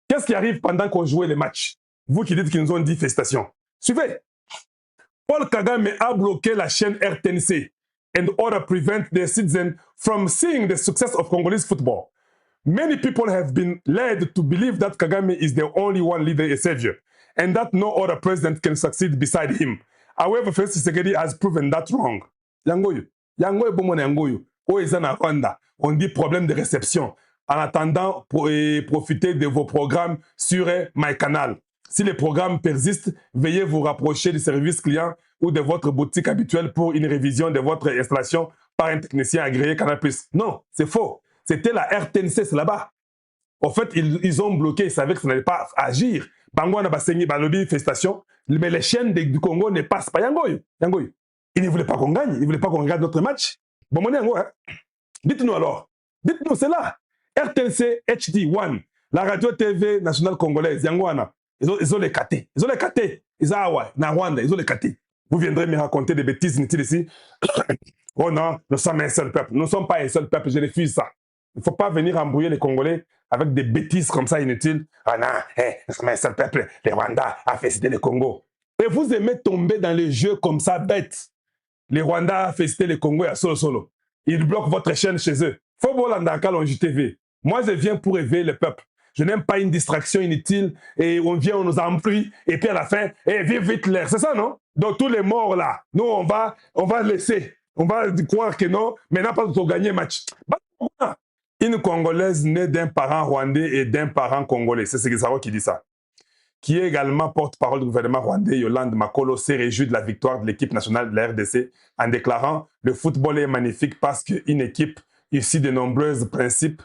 Qu'est-ce qui arrive pendant qu'on jouait les matchs? Vous qui dites qu'ils nous ont dit félicitations. Suivez. Paul Kagame a bloqué la chaîne RTNC in order to prevent their citizens from seeing the success of Congolese football. Many people have been led to believe that Kagame is the only one leader and savior, and that no other president can succeed beside him. However, Felix Tshisekedi has proven that wrong. Yangoyo. Yangoyo bomona yangoyo. O ezana Rwanda. On dit problème de réception. En attendant, profitez de vos programmes sur MyCanal. Si les programmes persistent, veuillez vous rapprocher du service client ou de votre boutique habituelle pour une révision de votre installation par un technicien agréé Canal+. Non, c'est faux. C'était la RTNC, c'est là-bas. En fait, ils ont bloqué, ils savaient que ça n'allait pas agir. Bangwana Basengi, Balobi, félicitations. Mais les chaînes du Congo ne passent pas. Yangoyo. Yangoyo. Ils ne voulaient pas qu'on gagne. Ils ne voulaient pas qu'on regarde notre match. Bon, mon Yango, hein? Dites-nous alors. Dites-nous, c'est là. RTNC HD1, la radio TV nationale congolaise, Yangwana. Ils ont les catés. Ils ont les catés. Ils ont Hawaï, na Rwanda, ils ont les catés. Vous viendrez me raconter des bêtises inutiles ici. Oh non, nous sommes un seul peuple. Nous ne sommes pas un seul peuple, je refuse ça. Il ne faut pas venir embrouiller les Congolais avec des bêtises comme ça inutiles. Ah non, nous sommes un seul peuple. Le Rwanda a félicité le Congo. Et vous aimez tomber dans les jeux comme ça, bêtes. Le Rwanda a félicité le Congo à solo solo. Ils bloquent votre chaîne chez eux. Faut voir l'Andaka TV. Moi, je viens pour éveiller le peuple. Je n'aime pas une distraction inutile et on vient, on nous embrouille et puis à la fin, vive Hitler. C'est ça, non? Donc tous les morts là, nous, on va laisser. On va croire que non, maintenant, pas pour gagner le match. Une Congolaise née d'un parent rwandais et d'un parent congolais, c'est Segizaro qui dit ça, qui est également porte-parole du gouvernement rwandais, Yolande Makolo, s'est réjoui de la victoire de l'équipe nationale de la RDC en déclarant « Le football est magnifique parce qu'une équipe issue de nombreux principes,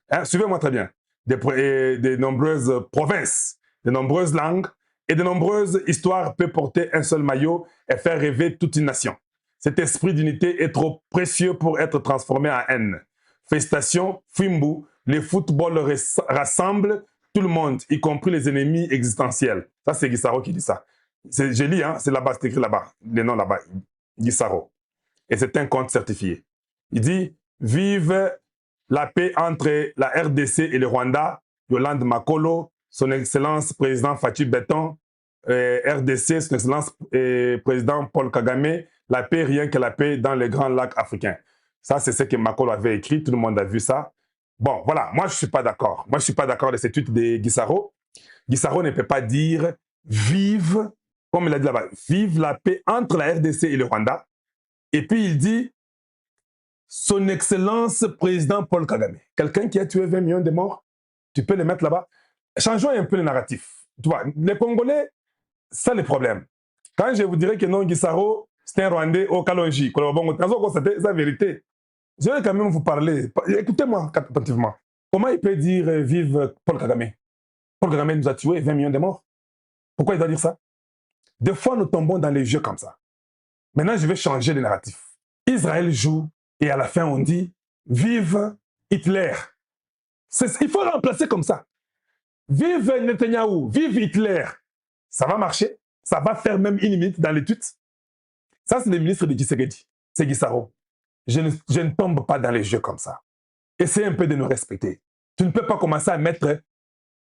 hein, suivez-moi très bien, de nombreuses provinces, de nombreuses langues et de nombreuses histoires peut porter un seul maillot et faire rêver toute une nation. Cet esprit d'unité est trop précieux pour être transformé en haine. Félicitations, Fimbu, le football rassemble tout le monde, y compris les ennemis existentiels. » Ça, c'est Gisaro qui dit ça. Je lis, hein, c'est là-bas, c'est écrit là-bas, les noms là-bas, Gisaro. Et c'est un compte certifié. Il dit « Vive la paix entre la RDC et le Rwanda, Yolande Makolo, son Excellence Président Fatou Béton, RDC, son Excellence Président Paul Kagame, la paix, rien que la paix dans les grands lacs africains. » Ça, c'est ce que Makolo avait écrit, tout le monde a vu ça. Bon, voilà, moi, je ne suis pas d'accord. Moi, je ne suis pas d'accord de cette tweet de Gisaro. Gisaro ne peut pas dire « Vive », comme il a dit là-bas, « Vive la paix entre la RDC et le Rwanda ». Et puis, il dit son Excellence Président Paul Kagame. Quelqu'un qui a tué 20 millions de morts, tu peux le mettre là-bas. Changeons un peu le narratif. Tu vois, les Congolais, c'est le problème. Quand je vous dirais que non, Gisaro, c'est un Rwandais au Kalonji, c'est la vérité. Je vais quand même vous parler. Écoutez-moi attentivement. Comment il peut dire vive Paul Kagame? Paul Kagame nous a tué 20 millions de morts. Pourquoi il doit dire ça? Des fois, nous tombons dans les jeux comme ça. Maintenant, je vais changer le narratif. Israël joue et à la fin, on dit vive Hitler. Il faut remplacer comme ça. Vive Netanyahou, vive Hitler. Ça va marcher. Ça va faire même une minute dans les tweets. Ça, c'est le ministre de Tshisekedi. C'est Gisaro. Je ne tombe pas dans les jeux comme ça. Essayez un peu de nous respecter. Tu ne peux pas commencer à mettre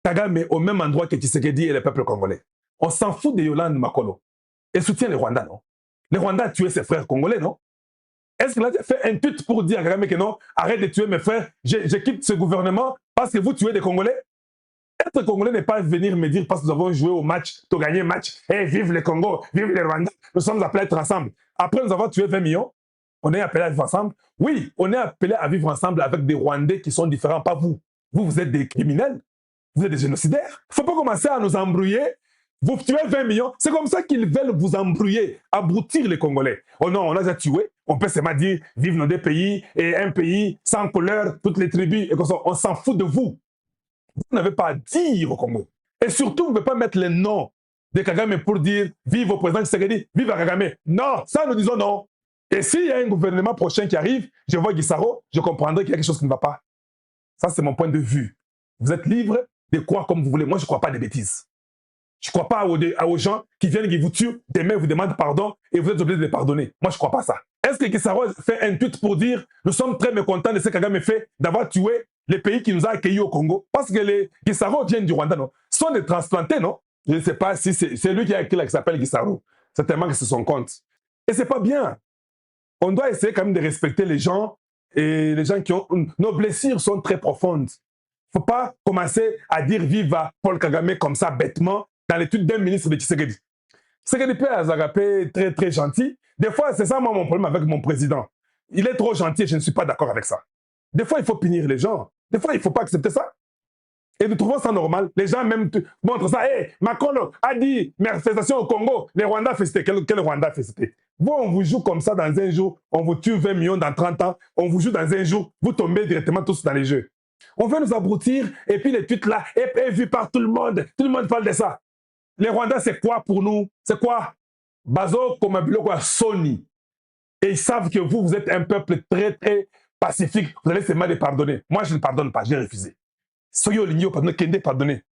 Kagame au même endroit que Tshisekedi et le peuple congolais. On s'en fout de Yolande Makolo. Et soutient les Rwandais, non? Les Rwandais ont tué ses frères congolais, non? Est-ce qu'il a fait un tweet pour dire à Kagame que non, arrête de tuer mes frères, je quitte ce gouvernement parce que vous tuez des Congolais? Être Congolais n'est pas venir me dire parce que nous avons joué au match, tu as gagné le match, hey, vive le Congo, vive les Rwandais, nous sommes appelés à être ensemble. Après nous avons tué 20 millions, on est appelé à vivre ensemble. Oui, on est appelé à vivre ensemble avec des Rwandais qui sont différents, pas vous. Vous, vous êtes des criminels, vous êtes des génocidaires. Il ne faut pas commencer à nous embrouiller. Vous tuez 20 millions, c'est comme ça qu'ils veulent vous embrouiller, abrutir les Congolais. Oh non, on a déjà tué, on peut seulement dire vivre dans des pays, et un pays sans couleur, toutes les tribus, et comme ça, on s'en fout de vous. Vous n'avez pas à dire au Congo. Et surtout, vous ne pouvez pas mettre les noms de Kagame pour dire vive au président Tshisekedi, vive à Kagame. Non, ça nous disons non. Et s'il y a un gouvernement prochain qui arrive, je vois Gisaro, je comprendrai qu'il y a quelque chose qui ne va pas. Ça, c'est mon point de vue. Vous êtes libre de croire comme vous voulez. Moi, je ne crois pas des bêtises. Je ne crois pas aux gens qui viennent, qui vous tuent, demain vous demandent pardon et vous êtes obligé de les pardonner. Moi, je ne crois pas ça. Est-ce que Gisaro fait un tweet pour dire nous sommes très mécontents de ce que Kagame fait d'avoir tué les pays qui nous ont accueillis au Congo, parce que les Gisaro viennent du Rwanda, non, sont des transplantés, non? Je ne sais pas si c'est lui qui a écrit là qui s'appelle Gisaro. Certainement que c'est son compte. Et c'est pas bien. On doit essayer quand même de respecter les gens et les gens qui ont... Nos blessures sont très profondes. Il ne faut pas commencer à dire viva Paul Kagame comme ça bêtement dans l'étude d'un ministre de Tshisekedi. Tshisekedi peut être très très gentil. Des fois, c'est ça moi mon problème avec mon président. Il est trop gentil et je ne suis pas d'accord avec ça. Des fois, il faut punir les gens. Des fois, il ne faut pas accepter ça. Et nous trouvons ça normal. Les gens même montrent ça. Hey, Macron a dit manifestation au Congo. Les Rwandais félicité. Quel Rwanda félicité? Vous, on vous joue comme ça dans un jour. On vous tue 20 millions dans 30 ans. On vous joue dans un jour. Vous tombez directement tous dans les jeux. On veut nous abrutir. Et puis les tweets là, est vu par tout le monde. Tout le monde parle de ça. Les Rwandais, c'est quoi pour nous? C'est quoi? Bazo comme un Sony. Et ils savent que vous êtes un peuple très, très pacifique. Vous allez seulement les pardonner. Moi, je ne pardonne pas. J'ai refusé. Soyo Ligno, pardonner, Kende, pardonner.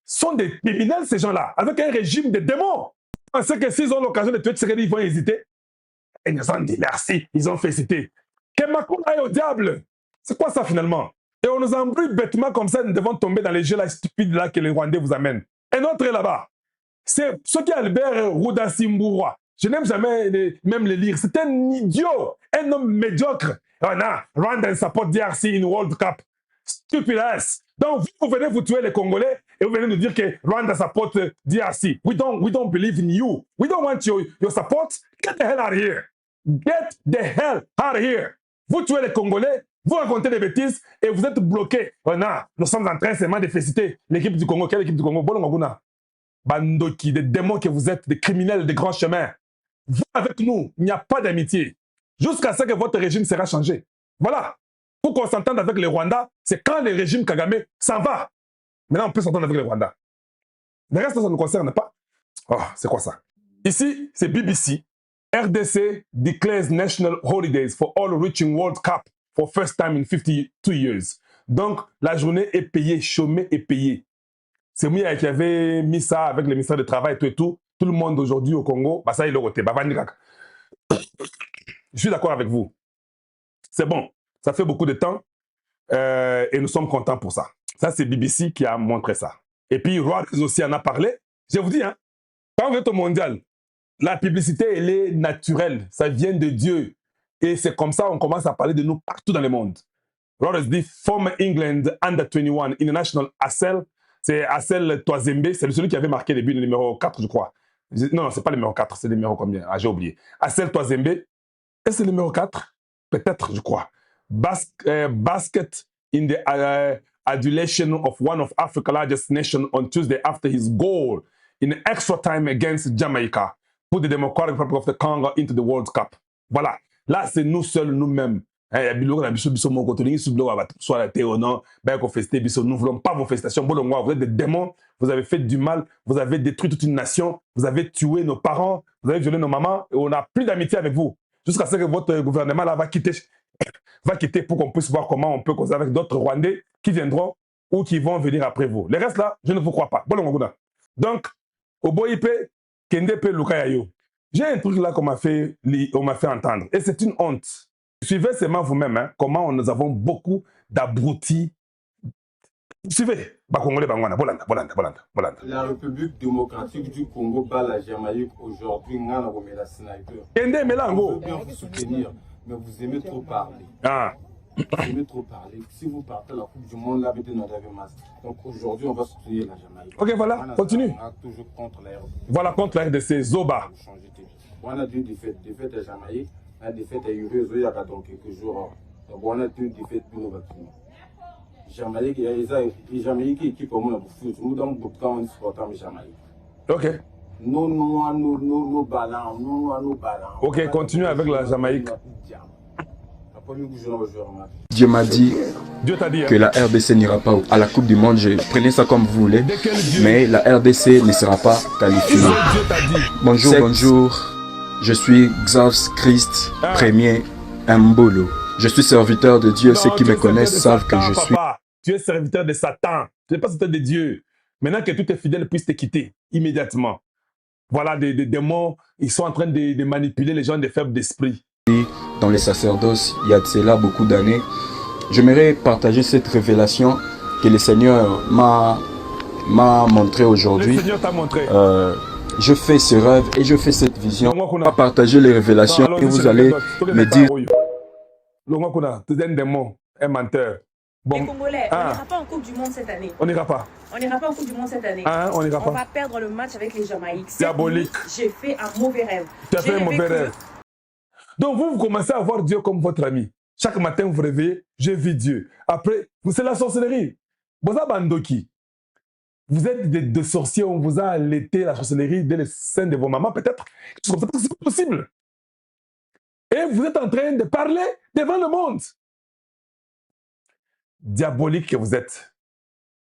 Sont des criminels, ces gens-là, avec un régime de démons. Vous pensez que s'ils ont l'occasion de tuer Tshisekedi, ils vont hésiter? Et ils nous ont dit merci, ils ont félicité. Que Macron aille au diable. C'est quoi ça finalement? Et on nous embrouille bêtement comme ça, nous devons tomber dans les jeux là stupides là que les Rwandais vous amènent. Un autre est là-bas. C'est ce qui est Albert Rouda-Simbourwa. Je n'aime jamais même les lire. C'est un idiot, un homme médiocre. Oh non, Rwanda support DRC in World Cup. Stupid ass. Donc vous venez vous tuer les Congolais et vous venez nous dire que Rwanda support DRC. We don't believe in you. We don't want your support. Get the hell out of here. Get the hell out of here. Vous tuez les Congolais, vous racontez des bêtises et vous êtes bloqués. Oh non, nous sommes en train seulement de féliciter l'équipe du Congo. Quelle équipe du Congo? Bolongona. Bandoki, des démons que vous êtes, des criminels de grands chemins. Vous avec nous, il n'y a pas d'amitié. Jusqu'à ce que votre régime sera changé. Voilà. Pour qu'on s'entende avec les Rwandais, c'est quand le régime Kagame s'en va. Maintenant, on peut s'entendre avec les Rwandais. Le reste, ça ne nous concerne pas. Oh, c'est quoi ça? Ici, c'est BBC. RDC declares national holidays for all reaching World Cup for first time in 52 years. Donc, la journée est payée, chômée est payée. C'est moi qui avait mis ça avec le ministère du Travail et tout. Tout le monde aujourd'hui au Congo, bah ça, il est roté. Je suis d'accord avec vous. C'est bon. Ça fait beaucoup de temps et nous sommes contents pour ça. Ça, c'est BBC qui a montré ça. Et puis, Reuters aussi en a parlé. Je vous dis, hein, quand vous êtes au mondial, la publicité, elle est naturelle. Ça vient de Dieu. Et c'est comme ça qu'on commence à parler de nous partout dans le monde. Reuters dit, former England Under 21 International Assel. C'est Assel Toazembe. C'est celui qui avait marqué le but, le numéro 4, je crois. Non, c'est pas le numéro 4, c'est le numéro combien? Ah, j'ai oublié. Assel Toazembe. Et c'est le numéro 4? Peut-être, je crois. Basket in the adulation of one of Africa's largest nations on Tuesday after his goal in extra time against Jamaica put the Democratic Republic of the Congo into the World Cup. Voilà. Là, c'est nous seuls, nous-mêmes. Nous ne voulons pas vos félicitations. Vous êtes des démons. Vous avez fait du mal. Vous avez détruit toute une nation. Vous avez tué nos parents. Vous avez violé nos mamans. Et on n'a plus d'amitié avec vous. Jusqu'à ce que votre gouvernement là va quitter pour qu'on puisse voir comment on peut causer avec d'autres Rwandais qui viendront ou qui vont venir après vous. Les restes là, je ne vous crois pas. Donc, au Boipe, Kendepe Lukayayo. J'ai un truc là qu'on m'a fait entendre. Et c'est une honte. Suivez seulement vous-même hein, comment nous avons beaucoup d'abrutis. Suivez. La République démocratique du Congo bat la Jamaïque aujourd'hui. Kende Melango. Je veux bien vous soutenir, mais vous aimez trop parler. Ah. Vous aimez trop parler. Si vous partez à la Coupe du Monde, là, vous masse. Donc aujourd'hui, on va soutenir la Jamaïque. Ok, voilà, continue. On a toujours contre la RDC. Voilà, contre la RDC, Zoba. On a deux défaites. Défaite à Jamaïque, la défaite à Uré, il y a quelques jours. Donc on a deux défaites pour nous. Jamaïque, il y a Jamaïque qui équipe au moins pour foot. Nous avons beaucoup de temps en supportant Jamaïque. Ok. Nos ballons, nos ballons. Ok, continue avec la Jamaïque. Dieu m'a dit que la RDC n'ira pas à la Coupe du Monde. Prenez ça comme vous voulez. Mais la RDC ne sera pas qualifiée. Bonjour, bonjour. Je suis Xavs Christ, premier Mbolo. Je suis serviteur de Dieu. Ceux qui me connaissent savent que je suis. Tu es serviteur de Satan. Tu n'es pas serviteur de Dieu. Maintenant que tous tes fidèles puissent te quitter immédiatement. Voilà, des démons, ils sont en train de manipuler les gens des faibles d'esprit. dans les sacerdoces il y a de cela beaucoup d'années. J'aimerais partager cette révélation que le Seigneur m'a montré aujourd'hui. Le Seigneur t'a montré. Je fais ce rêve et je fais cette vision. On va partager les révélations et vous allez me dire. C'est un démon, un menteur. Bon. Les Congolais, on n'ira pas en Coupe du Monde cette année. On n'ira pas. On n'ira pas en Coupe du Monde cette année. On n'ira pas. On va perdre le match avec les Jamaïques. Diabolique. J'ai fait un mauvais rêve. Tu as fait un mauvais rêve. Donc vous commencez à voir Dieu comme votre ami. Chaque matin, vous vous réveillez, j'ai vu Dieu. Après, c'est la sorcellerie. Vous êtes des sorciers, on vous a allaité la sorcellerie dès le sein de vos mamans, peut-être. C'est possible. Et vous êtes en train de parler devant le monde. Diabolique que vous êtes.